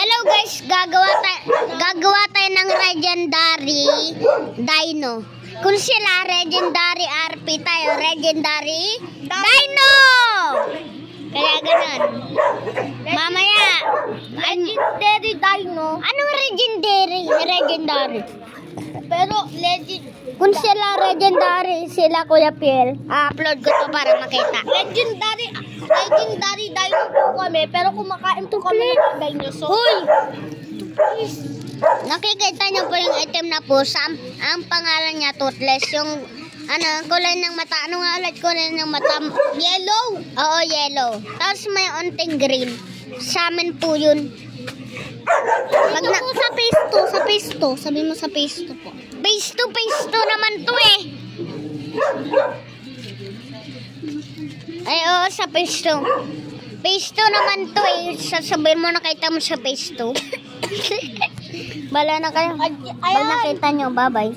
Hello guys, gagawa tayo ng legendary dino. Kung sila legendary RP tayo, legendary dino. Kaya ganun. Mamaya, legendary dino. Anong legendary? Legendary. Pero legend. Kung sila legendary, sila Kuya Piel, upload ko to para makita. Legendary dino po kami, pero kumakain po kami ng dinosaur. Hoy! Nakikita niyo po yung item na pusa. Ang pangalan niya Toothless. Yung kulay ng mata. Ano nga ulit kulay ng mata? Yellow. Oo, yellow. Tapos may onting green. Sa amin po yun. Pag na po sa phase 2. Sabi mo sa phase 2 po. Phase 2 naman to eh. Ay, oo, sa phase 2. Phase 2 naman to eh. Sasabihin mo nakita mo sa phase 2. Bala na kayo. Bala nakita nyo. Bye-bye.